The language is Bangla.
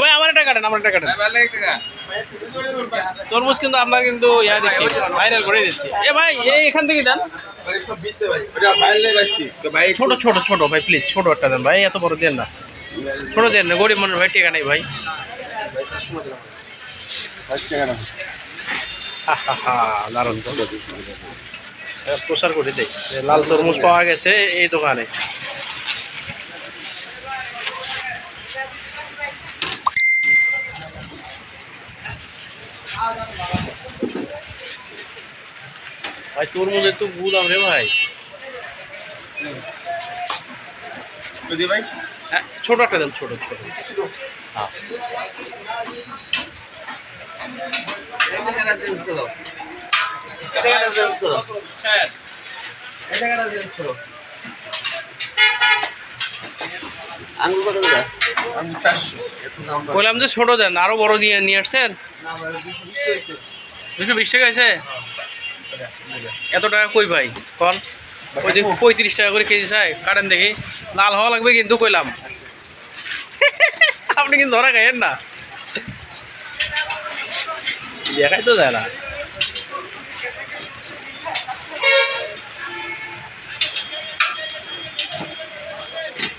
ভাই আমার এটা কাটেন, আমার এটা কাটেন। তরমুজ কিন্তু আপনার কিন্তু ইয়া দিচ্ছি, ভাইরাল করে দিচ্ছি। এ ভাই এই এখান থেকে দেন, ছোট ছোট ছোট ভাই, প্লিজ ছোট একটা দেন ভাই, এত বড় দেন না, ছোট দেন না, গরিব মানুষ ভাই, টেকা নেই ভাই। দারুন প্রচার করে দেয়, লাল তরমুজ পাওয়া গেছে এই দোকানে। ভাই তরমুজের তো গুদাম রে ভাই। হ্যাঁ ছোট একটা দেন, ছোট ছোট। হ্যাঁ বললাম যে ছোট দেন, আরো বড় দিয়ে নিয়ে আসছেন। 220 টাকা আছে, এত টাকা কই ভাই কল? ওই যে 35 টাকা করে কেজি চাই, কাটেন দেখি, লাল হওয়া লাগবে কিন্তু কইলাম। আপনি কিন্তু ধরা খাইয়েন না, দেখাই তো যায় না।